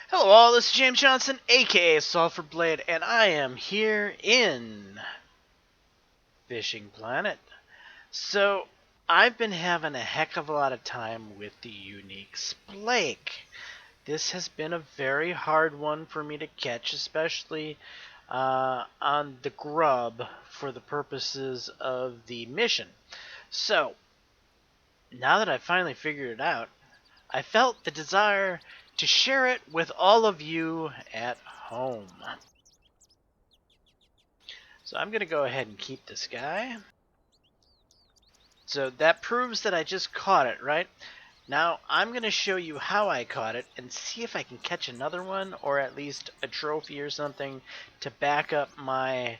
Hello all, this is James Johnson, aka Sulfurblade, and I am here in Fishing Planet. So, I've been having a heck of a lot of time with the Unique Splake. This has been a very hard one for me to catch, especially on the grub for the purposes of the mission. So, now that I finally figured it out, I felt the desire to share it with all of you at home. So I'm going to go ahead and keep this guy. So that proves that I just caught it, right? Now I'm going to show you how I caught it and see if I can catch another one or at least a trophy or something to back up my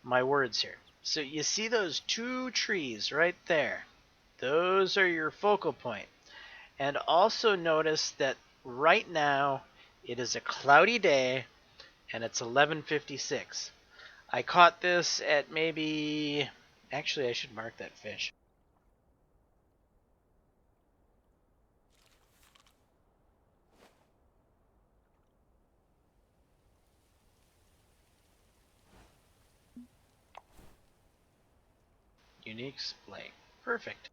words here. So you see those two trees right there? Those are your focal point. And also notice that right now it is a cloudy day and it's 11:56. I caught this at maybe... Actually, I should mark that fish. Unique Splake. Perfect.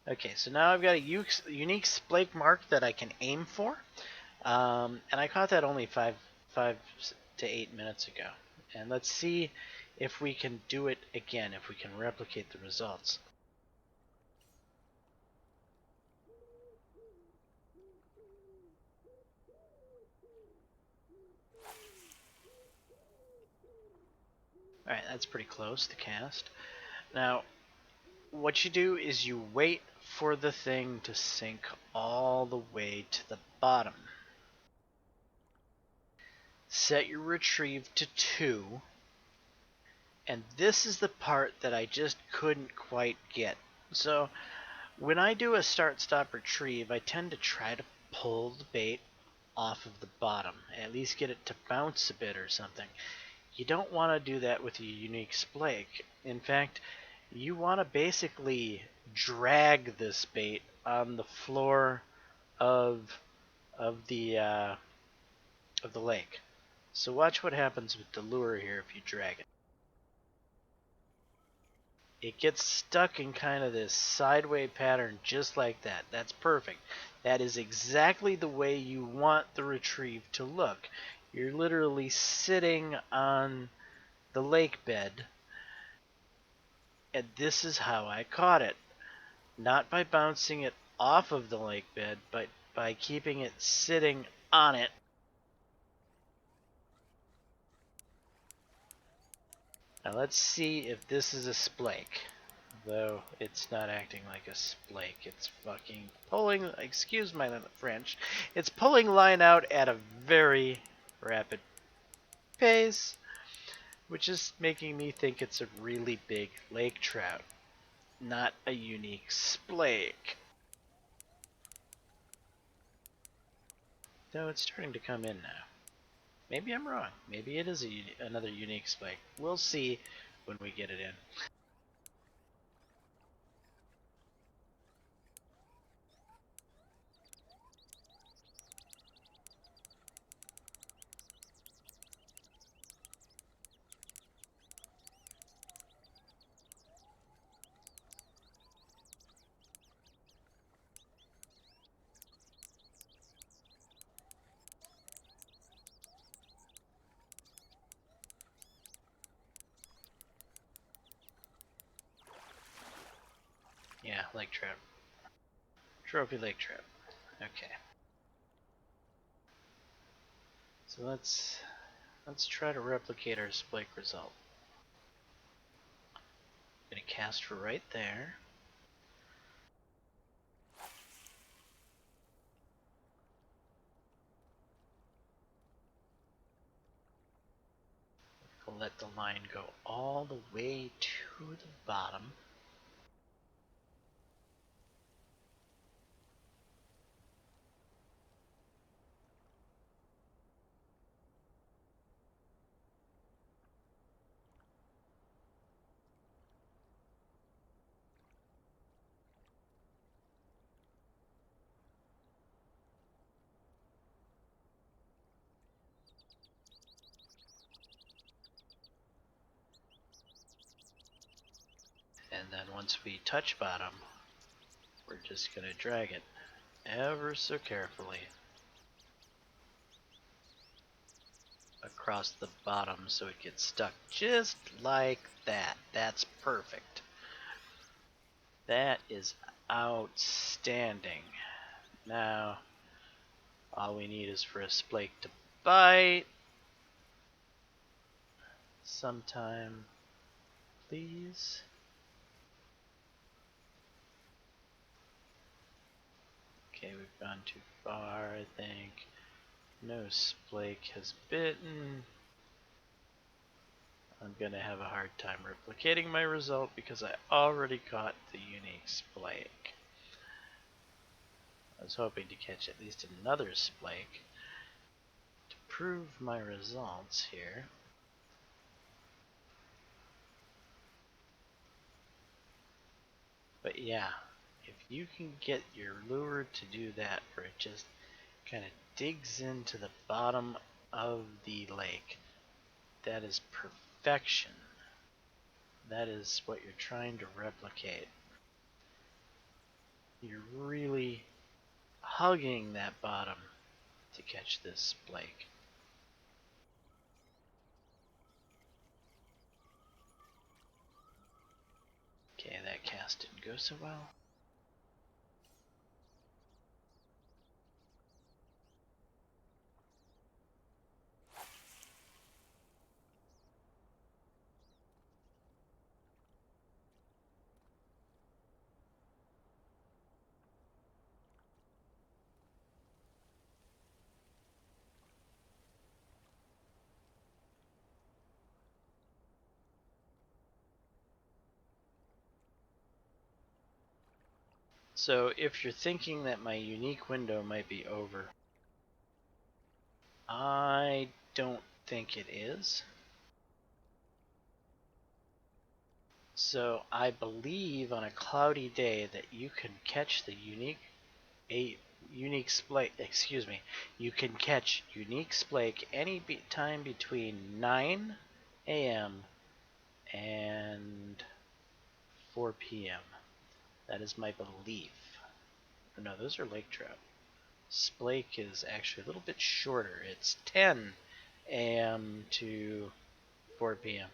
Okay, so now I've got a unique Splake mark that I can aim for. And I caught that only 5 to 8 minutes ago. And let's see if we can do it again, if we can replicate the results. Alright, that's pretty close, the cast. Now, what you do is you wait for the thing to sink all the way to the bottom. Set your retrieve to 2, and this is the part that I just couldn't quite get. So when I do a start stop retrieve, I tend to try to pull the bait off of the bottom, at least get it to bounce a bit or something. You don't want to do that with a unique splake. In fact, you want to basically drag this bait on the floor of the lake. So watch what happens with the lure here if you drag it. It gets stuck in kind of this sideways pattern just like that. That's perfect. That is exactly the way you want the retrieve to look. You're literally sitting on the lake bed, and this is how I caught it. Not by bouncing it off of the lake bed, but by keeping it sitting on it. Now let's see if this is a splake. Though it's not acting like a splake. It's fucking pulling, excuse my French, it's pulling line out at a very rapid pace, which is making me think it's a really big lake trout, not a unique splake. Though it's starting to come in now. Maybe I'm wrong. Maybe it is another unique splake. We'll see when we get it in. Yeah, lake trout. Trophy lake trout. Okay. So let's try to replicate our splake result. I'm gonna cast for right there. We'll let the line go all the way to the bottom. And then once we touch bottom, we're just going to drag it ever so carefully across the bottom so it gets stuck just like that. That's perfect. That is outstanding. Now, all we need is for a splake to bite sometime, please. Okay, we've gone too far, I think. No splake has bitten. I'm going to have a hard time replicating my result because I already caught the unique splake. I was hoping to catch at least another splake to prove my results here. But yeah, if you can get your lure to do that where it just kind of digs into the bottom of the lake, that is perfection. That is what you're trying to replicate. You're really hugging that bottom to catch this splake. Okay, that cast didn't go so well. So if you're thinking that my unique window might be over, I don't think it is. So I believe on a cloudy day that you can catch the unique splake, excuse me, you can catch unique splake any time between 9 a.m. and 4 p.m. That is my belief. Oh, no, those are lake trout. Splake is actually a little bit shorter. It's 10 a.m. to 4 p.m.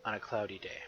on a cloudy day.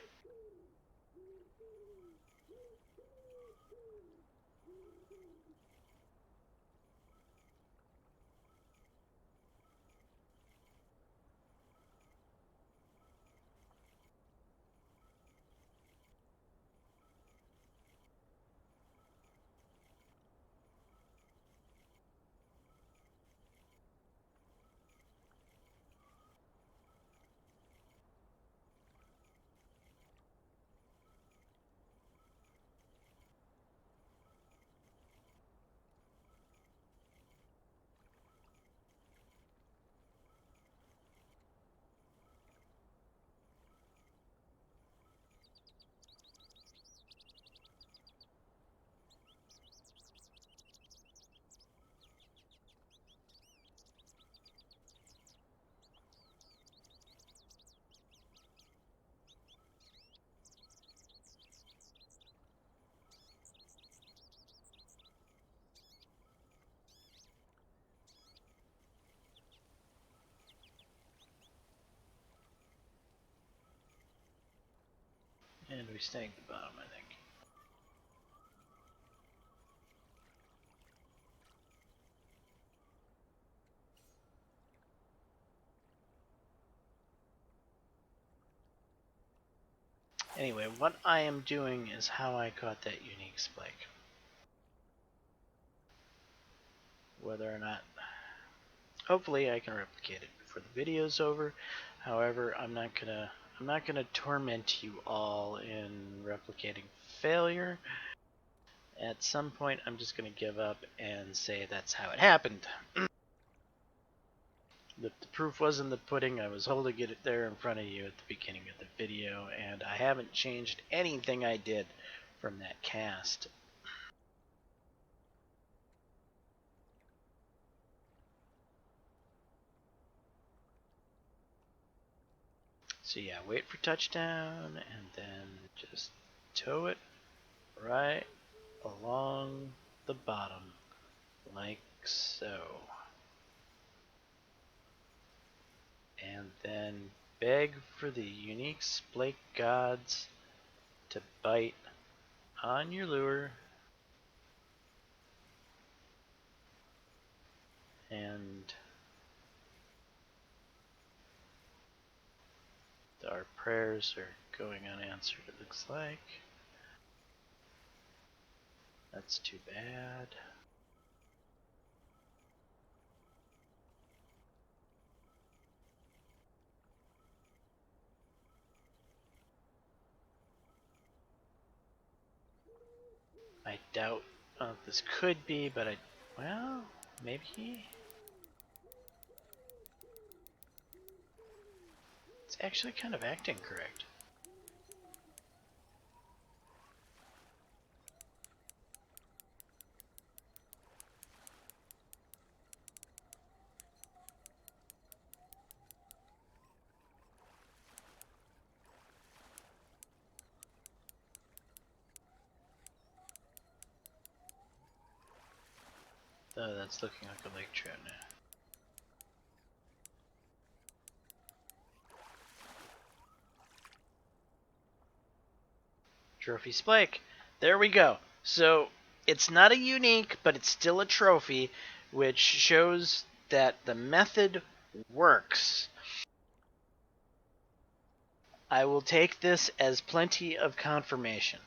And we snagged the bottom, I think. Anyway, what I am doing is how I caught that unique splake. Whether or not, hopefully I can replicate it before the video's over. However, I'm not gonna torment you all in replicating failure. At some point, I'm just gonna give up and say that's how it happened. The proof was in the pudding. I was holding it there in front of you at the beginning of the video, and I haven't changed anything I did from that cast. So yeah, wait for touchdown and then just tow it right along the bottom like so. And then beg for the Unique Splake gods to bite on your lure, and our prayers are going unanswered, it looks like. That's too bad. I doubt this could be, but well, maybe. It's actually kind of acting correct. Oh, that's looking like a lake trout now. Trophy Splake. There we go. So it's not a unique, but it's still a trophy, which shows that the method works. I will take this as plenty of confirmation.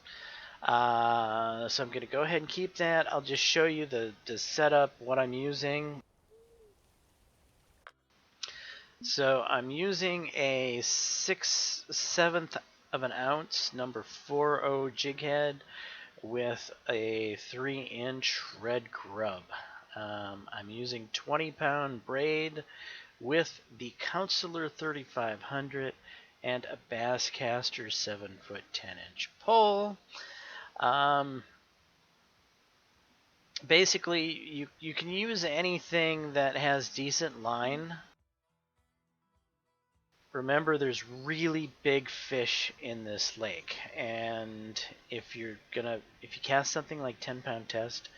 So I'm going to go ahead and keep that. I'll just show you the setup, what I'm using. So I'm using a 6/7 of an ounce number 40 jig head with a 3-inch red grub. I'm using 20-pound braid with the Counselor 3500 and a Basscaster 7-foot 10-inch pole. Basically, you can use anything that has decent line. Remember, there's really big fish in this lake, and if you cast something like 10-pound test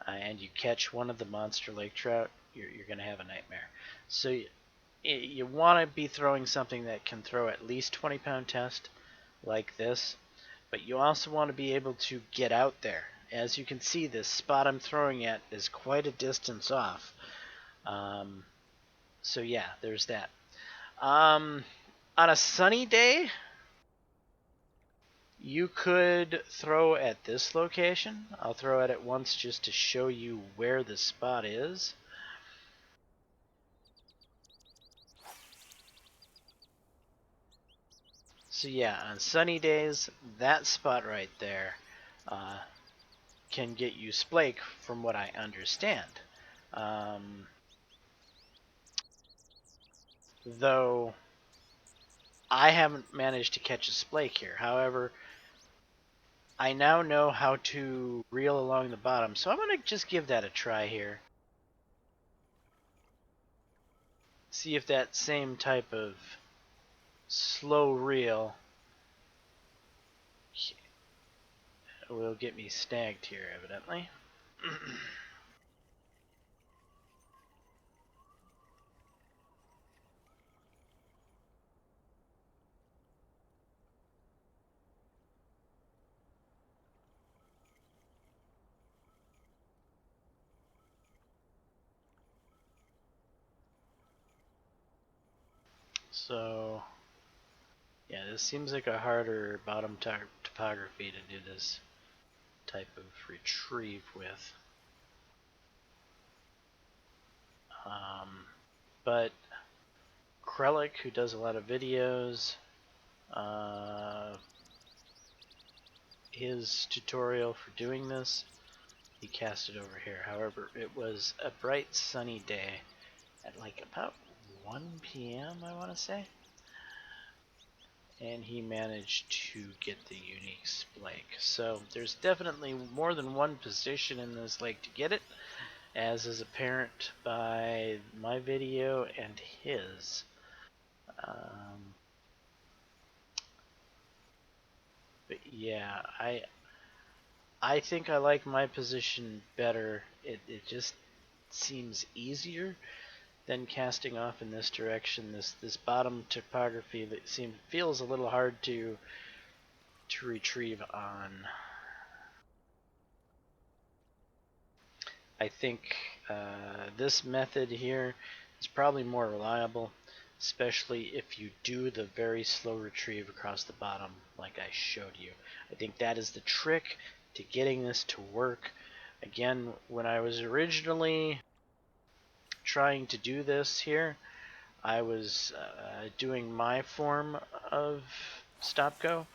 and you catch one of the monster lake trout, you're gonna have a nightmare. So you want to be throwing something that can throw at least 20-pound test like this, but you also want to be able to get out there. As you can see, this spot I'm throwing at is quite a distance off. So yeah, there's that. On a sunny day, you could throw at this location. I'll throw at it once just to show you where the spot is. So yeah, on sunny days, that spot right there can get you splake, from what I understand. Though I haven't managed to catch a splake here. However, I now know how to reel along the bottom, so I'm going to just give that a try here. See if that same type of slow reel will get me snagged here, evidently. So, yeah, this seems like a harder bottom topography to do this type of retrieve with. But Krellick, who does a lot of videos, his tutorial for doing this, he cast it over here. However, it was a bright sunny day at like about 1 p.m. I want to say, and he managed to get the Unique Splake. So there's definitely more than one position in this lake to get it, as is apparent by my video and his. Yeah, I think I like my position better. It just seems easier than casting off in this direction. This bottom topography that feels a little hard to retrieve on. I think this method here is probably more reliable, especially if you do the very slow retrieve across the bottom like I showed you. I think that is the trick to getting this to work. Again, when I was originally trying to do this here, I was doing my form of stop go,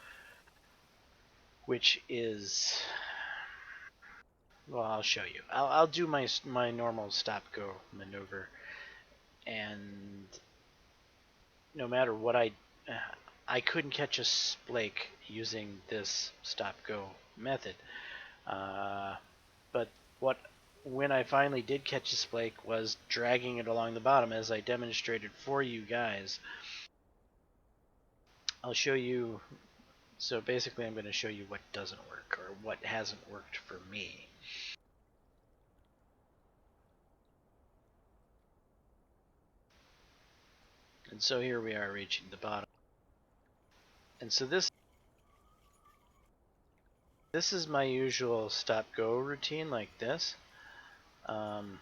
which is, well, I'll show you. I'll do my normal stop go maneuver, and no matter what I couldn't catch a splake using this stop go method. But what when I finally did catch a splake was dragging it along the bottom, as I demonstrated for you guys. I'll show you. So basically, I'm going to show you what doesn't work, or what hasn't worked for me. And so here we are reaching the bottom. And so this is my usual stop-go routine, like this. And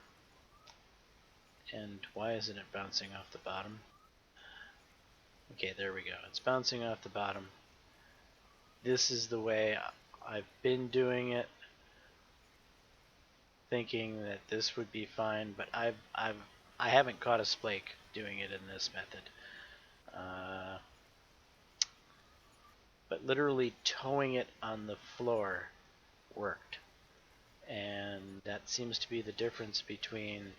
why isn't it bouncing off the bottom? Okay, there we go. It's bouncing off the bottom. This is the way I've been doing it, thinking that this would be fine, but I haven't caught a splake doing it in this method. But literally towing it on the floor worked. And that seems to be the difference between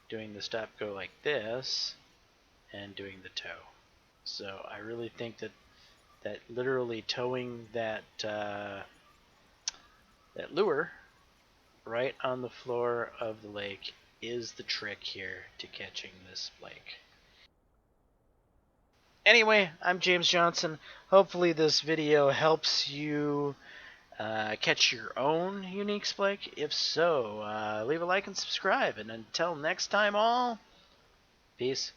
doing the stop go like this and doing the tow. So I really think that literally towing that lure right on the floor of the lake is the trick here to catching this splake. Anyway, I'm James Johnson. Hopefully this video helps you catch your own unique splake. If so, leave a like and subscribe. And until next time all, peace.